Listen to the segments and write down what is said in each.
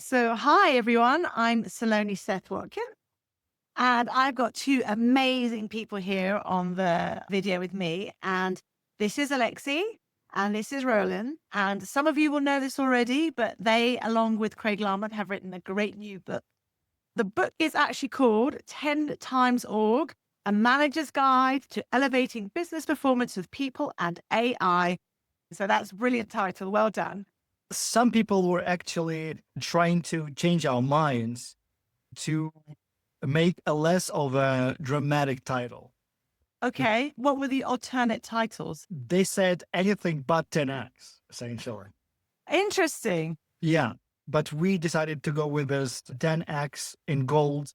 So, hi everyone, I'm Saloni Seth-Watkins, and I've got two amazing people here on the video with me. And this is Alexey, and this is Roland. And some of you will know this already, but they, along with Craig Larman, have written a great new book. The book is actually called 10 Times Org, a manager's guide to elevating business performance with people and AI. So that's a brilliant title. Well done. Some people were actually trying to change our minds to make a less of a dramatic title. Okay. What were the alternate titles? They said anything but 10x, essentially. Interesting. Yeah. But we decided to go with this 10x in gold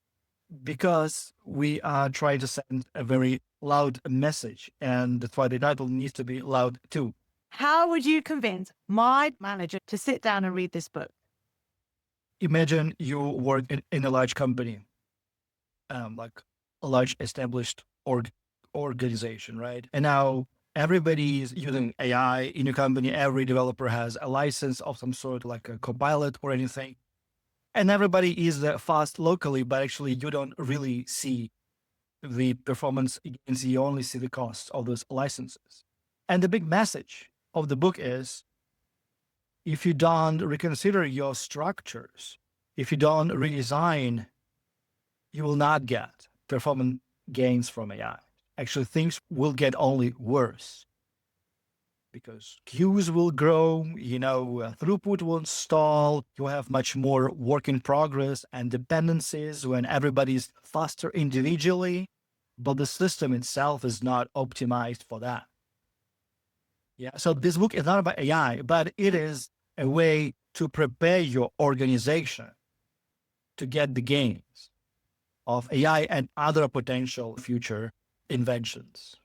because we are trying to send a very loud message. And that's why the title needs to be loud too. How would you convince my manager to sit down and read this book? Imagine you work in a large company, like a large established organization, right? And now everybody is using AI in your company. Every developer has a license of some sort, like a Copilot or anything. And everybody is fast locally, but actually you don't really see the performance gains. You only see the cost of those licenses. And the big message of the book is, if you don't reconsider your structures, if you don't redesign, you will not get performance gains from AI. Actually, things will get only worse because queues will grow, throughput will stall, you have much more work in progress and dependencies when everybody's faster individually, but the system itself is not optimized for that. Yeah. So this book is not about AI, but it is a way to prepare your organization to get the gains of AI and other potential future inventions.